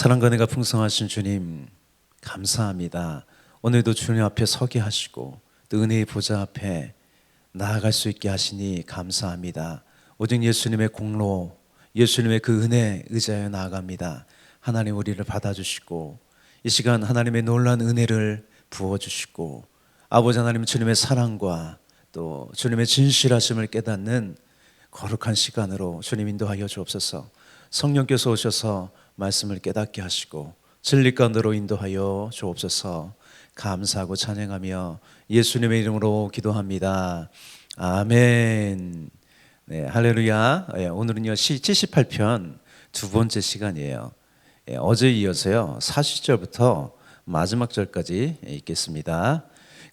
사랑과 은혜가 풍성하신 주님 감사합니다. 오늘도 주님 앞에 서게 하시고 또 은혜의 보좌 앞에 나아갈 수 있게 하시니 감사합니다. 오직 예수님의 공로, 예수님의 그 은혜 의지하여 나아갑니다. 하나님 우리를 받아주시고 이 시간 하나님의 놀라운 은혜를 부어주시고 아버지 하나님 주님의 사랑과 또 주님의 진실하심을 깨닫는 거룩한 시간으로 주님 인도하여 주옵소서. 성령께서 오셔서 말씀을 깨닫게 하시고 진리 가운데로 인도하여 주옵소서. 감사하고 찬양하며 예수님의 이름으로 기도합니다. 아멘. 네, 할렐루야. 오늘은요 시 78편 두 번째 시간이에요. 어제 이어서요 40절부터 마지막 절까지 읽겠습니다.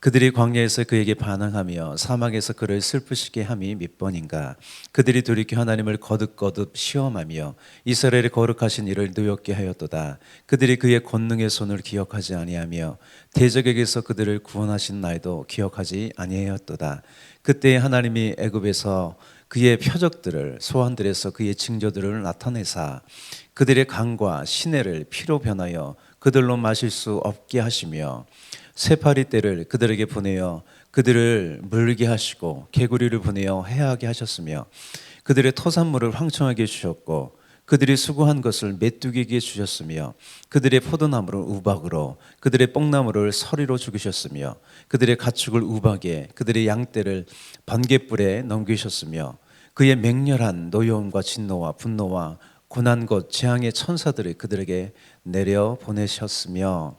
그들이 광야에서 그에게 반항하며 사막에서 그를 슬프시게 함이 몇 번인가. 그들이 돌이켜 하나님을 거듭거듭 시험하며 이스라엘의 거룩하신 이를 노엽게 하였도다. 그들이 그의 권능의 손을 기억하지 아니하며 대적에게서 그들을 구원하신 날도 기억하지 아니하였도다. 그때 하나님이 애굽에서 그의 표적들을 소환들에서 그의 징조들을 나타내사 그들의 강과 시내를 피로 변하여 그들로 마실 수 없게 하시며 새파리 떼를 그들에게 보내어 그들을 물게 하시고 개구리를 보내어 해하게 하셨으며 그들의 토산물을 황청하게 주셨고 그들이 수고한 것을 메뚜기에게 주셨으며 그들의 포도나무를 우박으로 그들의 뽕나무를 서리로 죽이셨으며 그들의 가축을 우박에 그들의 양떼를 번갯불에 넘기셨으며 그의 맹렬한 노여움과 진노와 분노와 고난 곧 재앙의 천사들을 그들에게 내려 보내셨으며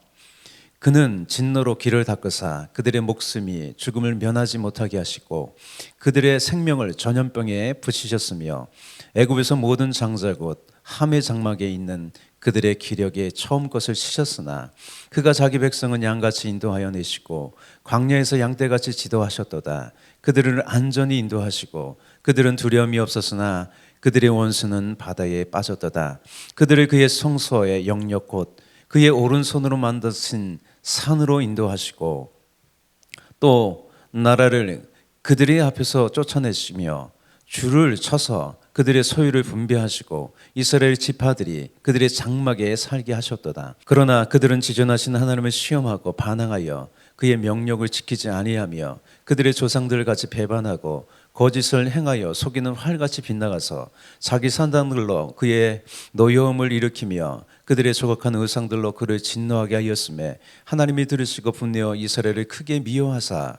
그는 진노로 길을 닦으사 그들의 목숨이 죽음을 면하지 못하게 하시고 그들의 생명을 전염병에 붙이셨으며 애굽에서 모든 장자 곧 함의 장막에 있는 그들의 기력에 처음 것을 치셨으나 그가 자기 백성은 양같이 인도하여 내시고 광야에서 양떼같이 지도하셨도다. 그들을 안전히 인도하시고 그들은 두려움이 없었으나 그들의 원수는 바다에 빠졌도다. 그들을 그의 성소의 영역 곧 그의 오른손으로 만드신 산으로 인도하시고 또 나라를 그들의 앞에서 쫓아내시며 줄을 쳐서 그들의 소유를 분배하시고 이스라엘 지파들이 그들의 장막에 살게 하셨도다. 그러나 그들은 지존하신 하나님을 시험하고 반항하여 그의 명령을 지키지 아니하며 그들의 조상들 같이 배반하고 거짓을 행하여 속이는 활같이 빗나가서 자기 산당들로 그의 노여움을 일으키며 그들의 조각한 의상들로 그를 진노하게 하였음에 하나님이 들으시고 분내어 이스라엘을 크게 미워하사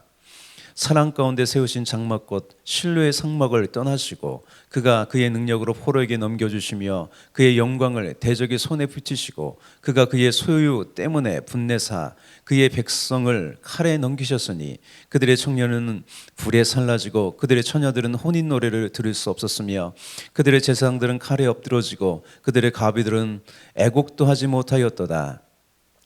사랑 가운데 세우신 장막 곧 실로의 상막을 떠나시고 그가 그의 능력으로 포로에게 넘겨주시며 그의 영광을 대적의 손에 붙이시고 그가 그의 소유 때문에 분내사 그의 백성을 칼에 넘기셨으니 그들의 청년은 불에 살라지고 그들의 처녀들은 혼인 노래를 들을 수 없었으며 그들의 제사장들은 칼에 엎드러지고 그들의 가비들은 애곡도 하지 못하였도다.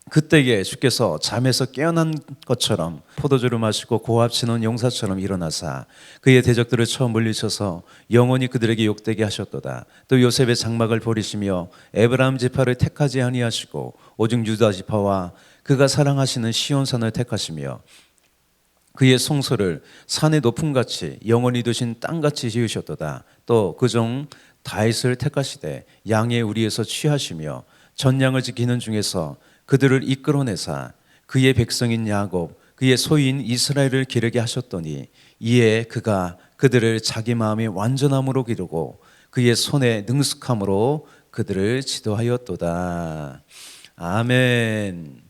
그때에 주께서 잠에서 깨어난 것처럼 포도주를 마시고 고합치는 용사처럼 일어나사 그의 대적들을 쳐 물리쳐서 영원히 그들에게 욕되게 하셨도다. 또 요셉의 장막을 버리시며 에브라임 지파를 택하지 아니하시고 오직 유다 지파와 그가 사랑하시는 시온산을 택하시며 그의 성소를 산의 높음같이 영원히 두신 땅같이 지으셨도다. 또 그 종 다윗을 택하시되 양의 우리에서 취하시며 전양을 지키는 중에서 그들을 이끌어내사 그의 백성인 야곱 그의 소유인 이스라엘을 기르게 하셨더니 이에 그가 그들을 자기 마음의 완전함으로 기르고 그의 손의 능숙함으로 그들을 지도하였도다. 아멘.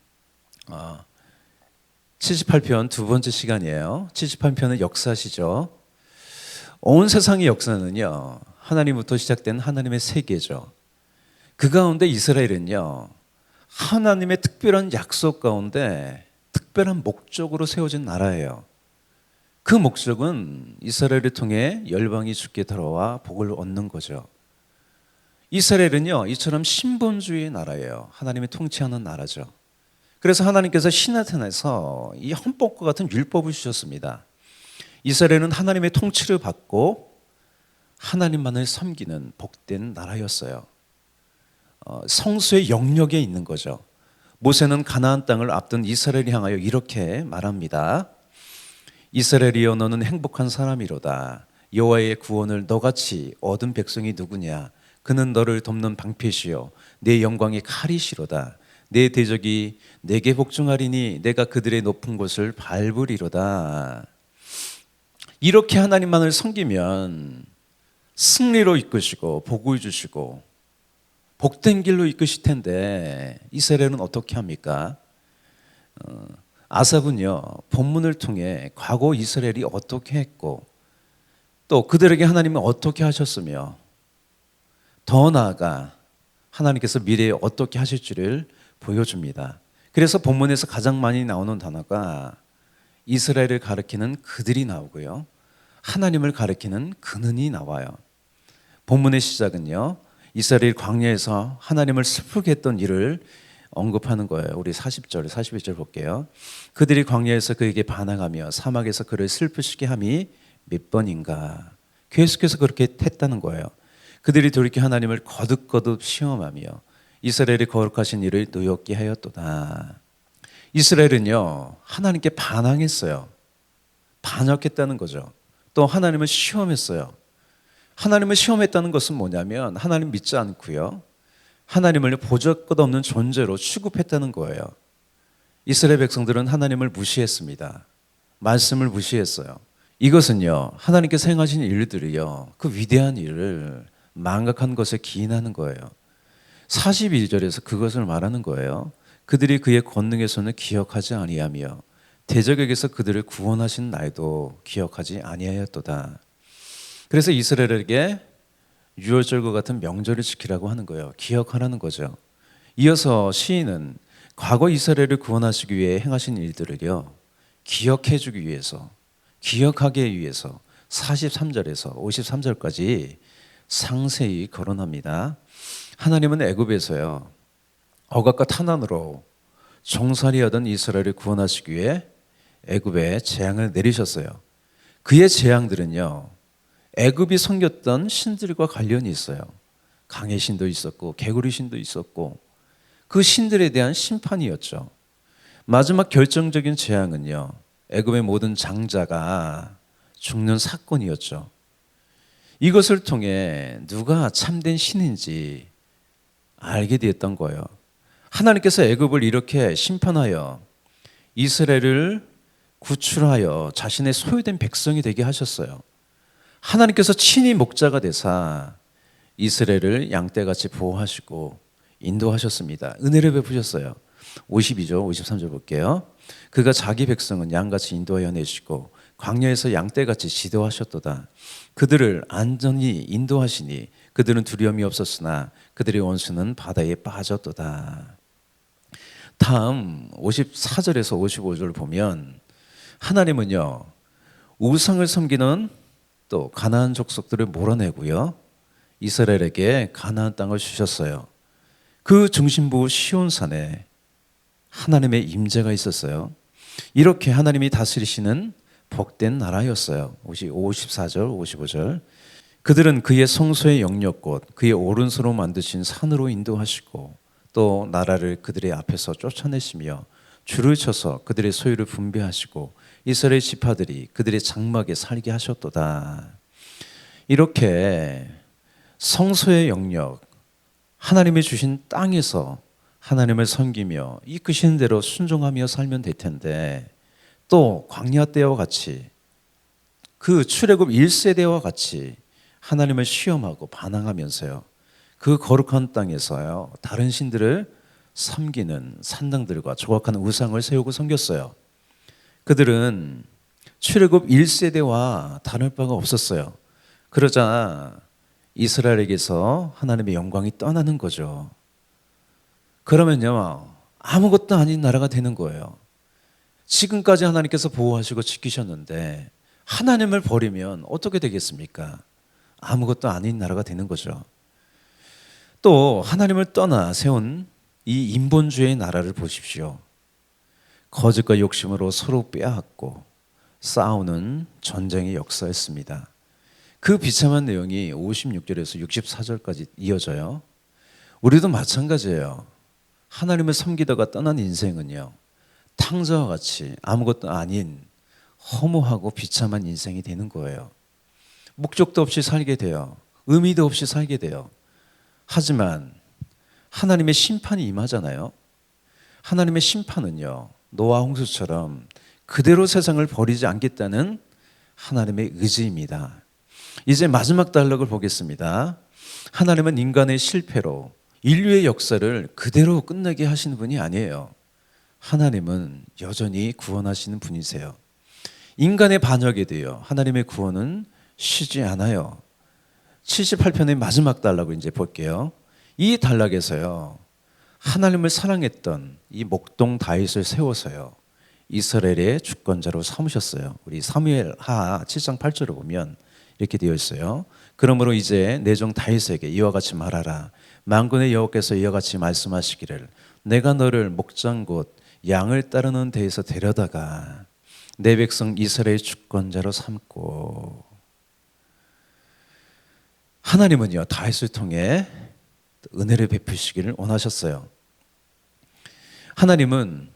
78편 두 번째 시간이에요. 78편은 역사시죠. 온 세상의 역사는요 하나님부터 시작된 하나님의 세계죠. 그 가운데 이스라엘은요 하나님의 특별한 약속 가운데 특별한 목적으로 세워진 나라예요. 그 목적은 이스라엘을 통해 열방이 주께 들어와 복을 얻는 거죠. 이스라엘은요 이처럼 신본주의의 나라예요. 하나님이 통치하는 나라죠. 그래서 하나님께서 시내산에서 이 헌법과 같은 율법을 주셨습니다. 이스라엘은 하나님의 통치를 받고 하나님만을 섬기는 복된 나라였어요. 성수의 영역에 있는 거죠. 모세는 가나안 땅을 앞둔 이스라엘을 향하여 이렇게 말합니다. 이스라엘이여 너는 행복한 사람이로다. 여호와의 구원을 너같이 얻은 백성이 누구냐? 그는 너를 돕는 방패시요 내 영광의 칼이시로다. 내 대적이 내게 복종하리니 내가 그들의 높은 곳을 밟으리로다. 이렇게 하나님만을 섬기면 승리로 이끄시고 복을 주시고 복된 길로 이끄실 텐데 이스라엘은 어떻게 합니까? 아삽은요, 본문을 통해 과거 이스라엘이 어떻게 했고 또 그들에게 하나님은 어떻게 하셨으며 더 나아가 하나님께서 미래에 어떻게 하실지를 보여줍니다. 그래서 본문에서 가장 많이 나오는 단어가 이스라엘을 가리키는 그들이 나오고요, 하나님을 가리키는 그는이 나와요. 본문의 시작은요, 이스라엘 광야에서 하나님을 슬프게 했던 일을 언급하는 거예요. 우리 40절, 41절 볼게요. 그들이 광야에서 그에게 반항하며 사막에서 그를 슬프시게 함이 몇 번인가. 계속해서 그렇게 했다는 거예요. 그들이 돌이켜 하나님을 거듭거듭 시험하며 이스라엘이 거룩하신 일을 노엽게 하였도다. 이스라엘은요, 하나님께 반항했어요. 반역했다는 거죠. 또 하나님을 시험했어요. 하나님을 시험했다는 것은 뭐냐면 하나님 믿지 않고요, 하나님을 보잘것없는 존재로 취급했다는 거예요. 이스라엘 백성들은 하나님을 무시했습니다. 말씀을 무시했어요. 이것은요, 하나님께서 행하신 일들이요, 그 위대한 일을 망각한 것에 기인하는 거예요. 41절에서 그것을 말하는 거예요. 그들이 그의 권능의 손을 기억하지 아니하며 대적에게서 그들을 구원하신 날도 기억하지 아니하였도다. 그래서 이스라엘에게 유월절과 같은 명절을 지키라고 하는 거예요. 기억하라는 거죠. 이어서 시인은 과거 이스라엘을 구원하시기 위해 행하신 일들을요, 기억해 주기 위해서, 기억하기 위해서 43절에서 53절까지 상세히 거론합니다. 하나님은 애굽에서요, 억압과 탄환으로 종살이하던 이스라엘을 구원하시기 위해 애굽에 재앙을 내리셨어요. 그의 재앙들은요, 애굽이 섬겼던 신들과 관련이 있어요. 강의 신도 있었고 개구리 신도 있었고 그 신들에 대한 심판이었죠. 마지막 결정적인 재앙은요, 애굽의 모든 장자가 죽는 사건이었죠. 이것을 통해 누가 참된 신인지 알게 되었던 거예요. 하나님께서 애굽을 이렇게 심판하여 이스라엘을 구출하여 자신의 소유된 백성이 되게 하셨어요. 하나님께서 친히 목자가 되사 이스라엘을 양떼같이 보호하시고 인도하셨습니다. 은혜를 베푸셨어요. 52절, 53절 볼게요. 그가 자기 백성은 양같이 인도하여 내시고 광야에서 양떼같이 지도하셨도다. 그들을 안전히 인도하시니 그들은 두려움이 없었으나 그들의 원수는 바다에 빠졌도다. 다음 54절에서 55절을 보면 하나님은요, 우상을 섬기는 또 가나안 족속들을 몰아내고요, 이스라엘에게 가나안 땅을 주셨어요. 그 중심부 시온산에 하나님의 임재가 있었어요. 이렇게 하나님이 다스리시는 복된 나라였어요. 54절, 55절. 그들은 그의 성소의 영역곳, 그의 오른손으로 만드신 산으로 인도하시고 또 나라를 그들의 앞에서 쫓아내시며 줄을 쳐서 그들의 소유를 분배하시고 이스라엘 지파들이 그들의 장막에 살게 하셨도다. 이렇게 성소의 영역, 하나님이 주신 땅에서 하나님을 섬기며 이끄시는 대로 순종하며 살면 될 텐데, 또 광야 때와 같이 그 출애굽 1세대와 같이 하나님을 시험하고 반항하면서요, 그 거룩한 땅에서요 다른 신들을 섬기는 산당들과 조각한 우상을 세우고 섬겼어요. 그들은 출애굽 1세대와 다를 바가 없었어요. 그러자 이스라엘에게서 하나님의 영광이 떠나는 거죠. 그러면요, 아무것도 아닌 나라가 되는 거예요. 지금까지 하나님께서 보호하시고 지키셨는데 하나님을 버리면 어떻게 되겠습니까? 아무것도 아닌 나라가 되는 거죠. 또 하나님을 떠나 세운 이 인본주의의 나라를 보십시오. 거짓과 욕심으로 서로 빼앗고 싸우는 전쟁의 역사였습니다. 그 비참한 내용이 56절에서 64절까지 이어져요. 우리도 마찬가지예요. 하나님을 섬기다가 떠난 인생은요, 탕자와 같이 아무것도 아닌 허무하고 비참한 인생이 되는 거예요. 목적도 없이 살게 돼요. 의미도 없이 살게 돼요. 하지만 하나님의 심판이 임하잖아요. 하나님의 심판은요, 노아 홍수처럼 그대로 세상을 버리지 않겠다는 하나님의 의지입니다. 이제 마지막 단락을 보겠습니다. 하나님은 인간의 실패로 인류의 역사를 그대로 끝내게 하시는 분이 아니에요. 하나님은 여전히 구원하시는 분이세요. 인간의 반역에 대하여 하나님의 구원은 쉬지 않아요. 78편의 마지막 단락을 이제 볼게요. 이 단락에서요, 하나님을 사랑했던 이 목동 다윗을 세워서요, 이스라엘의 주권자로 삼으셨어요. 우리 사무엘하 7장 8절을 보면 이렇게 되어 있어요. 그러므로 이제 내 종 다윗에게 이와 같이 말하라. 만군의 여호와께서 이와 같이 말씀하시기를 내가 너를 목장 곧 양을 따르는 데에서 데려다가 내 백성 이스라엘의 주권자로 삼고. 하나님은요, 다윗을 통해 은혜를 베푸시기를 원하셨어요. 하나님은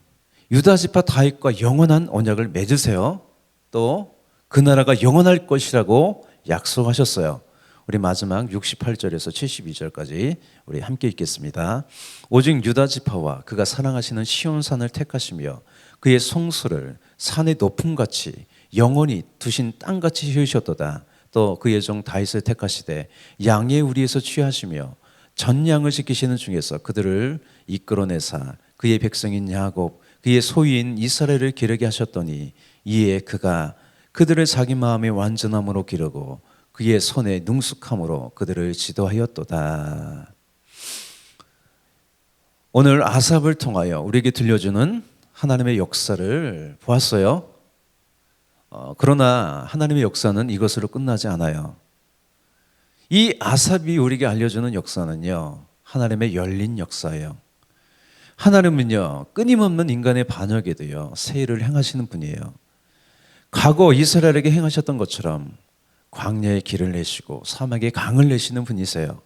유다 지파 다윗과 영원한 언약을 맺으세요. 또 그 나라가 영원할 것이라고 약속하셨어요. 우리 마지막 68절에서 72절까지 우리 함께 읽겠습니다. 오직 유다 지파와 그가 사랑하시는 시온산을 택하시며 그의 성소를 산의 높음같이 영원히 두신 땅같이 지으셨도다. 또 그의 종 다윗을 택하시되 양의 우리에서 취하시며 전 양을 지키시는 중에서 그들을 이끌어내사 그의 백성인 야곱 그의 소유인 이스라엘을 기르게 하셨더니 이에 그가 그들을 자기 마음의 완전함으로 기르고 그의 손에 능숙함으로 그들을 지도하였도다. 오늘 아삽을 통하여 우리에게 들려주는 하나님의 역사를 보았어요. 그러나 하나님의 역사는 이것으로 끝나지 않아요. 이 아삽이 우리에게 알려주는 역사는요, 하나님의 열린 역사예요. 하나님은요, 끊임없는 인간의 반역에도요, 세일을 행하시는 분이에요. 과거 이스라엘에게 행하셨던 것처럼 광야에 길을 내시고 사막에 강을 내시는 분이세요.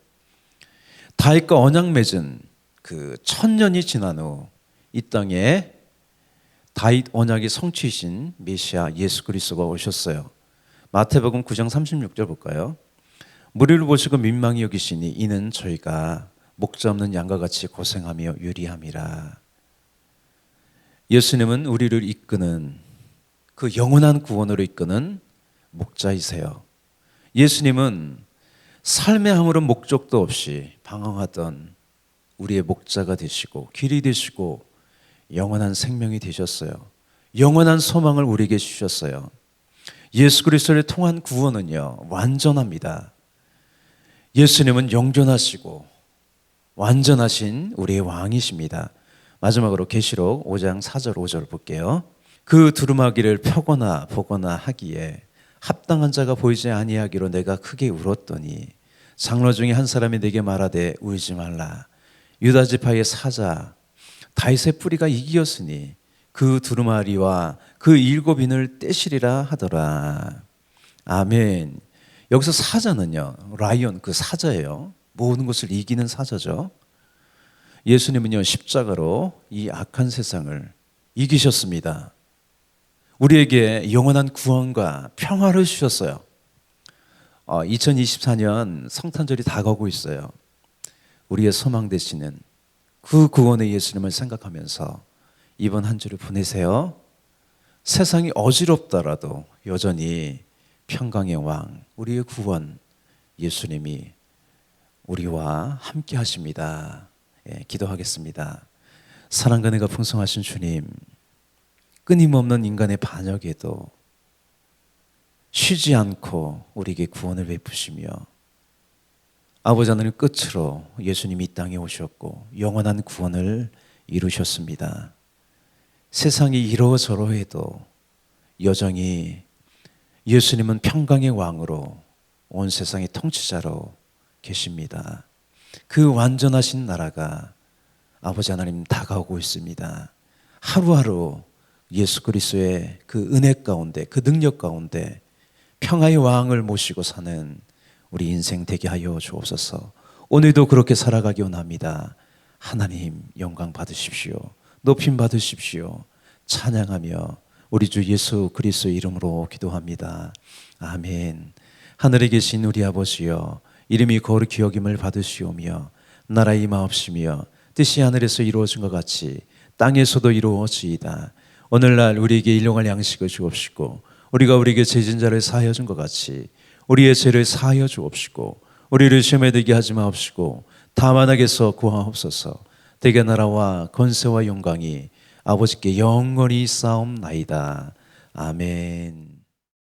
다윗과 언약 맺은 그 1000년이 지난 후 이 땅에 다윗 언약의 성취이신 메시아 예수 그리스도가 오셨어요. 마태복음 9장 36절 볼까요? 무리를 보시고 민망히 여기시니 이는 저희가 목자 없는 양과 같이 고생하며 유리함이라. 예수님은 우리를 이끄는 그 영원한 구원으로 이끄는 목자이세요. 예수님은 삶의 아무런 목적도 없이 방황하던 우리의 목자가 되시고 길이 되시고 영원한 생명이 되셨어요. 영원한 소망을 우리에게 주셨어요. 예수 그리스도를 통한 구원은요, 완전합니다. 예수님은 영존하시고 완전하신 우리의 왕이십니다. 마지막으로 계시록 5장 4절 5절 볼게요. 그 두루마기를 펴거나 보거나 하기에 합당한 자가 보이지 아니하기로 내가 크게 울었더니 장로 중에 한 사람이 내게 말하되 울지 말라. 유다 지파의 사자 다윗의 뿌리가 이기었으니 그 두루마리와 그 7인을 떼시리라 하더라. 아멘. 여기서 사자는요, 라이온, 그 사자예요. 모든 것을 이기는 사자죠. 예수님은요, 십자가로 이 악한 세상을 이기셨습니다. 우리에게 영원한 구원과 평화를 주셨어요. 2024년 성탄절이 다가오고 있어요. 우리의 소망 되시는 그 구원의 예수님을 생각하면서 이번 한 주를 보내세요. 세상이 어지럽더라도 여전히 평강의 왕, 우리의 구원 예수님이 우리와 함께 하십니다. 기도하겠습니다. 사랑과 은혜가 풍성하신 주님, 끊임없는 인간의 반역에도 쉬지 않고 우리에게 구원을 베푸시며 아버지 하나님 끝으로 예수님이 이 땅에 오셨고 영원한 구원을 이루셨습니다. 세상이 이러저러해도 여전히 예수님은 평강의 왕으로 온 세상의 통치자로 계십니다. 그 완전하신 나라가 아버지 하나님 다가오고 있습니다. 하루하루 예수 그리스도의 그 은혜 가운데, 그 능력 가운데 평화의 왕을 모시고 사는 우리 인생 되게 하여 주옵소서. 오늘도 그렇게 살아가기 원합니다. 하나님 영광 받으십시오. 높임 받으십시오. 찬양하며 우리 주 예수 그리스도의 이름으로 기도합니다. 아멘. 하늘에 계신 우리 아버지여, 이름이 거룩히 여김을 받으시오며 나라 임하옵시며 뜻이 하늘에서 이루어진 것 같이 땅에서도 이루어지이다. 오늘날 우리에게 일용할 양식을 주옵시고 우리가 우리에게 죄진 자를 사하여 준 것 같이 우리의 죄를 사하여 주옵시고 우리를 시험에 들게 하지 마옵시고 다만 악에서 구하옵소서. 대개 나라와 권세와 영광이 아버지께 영원히 쌓옵나이다. 아멘.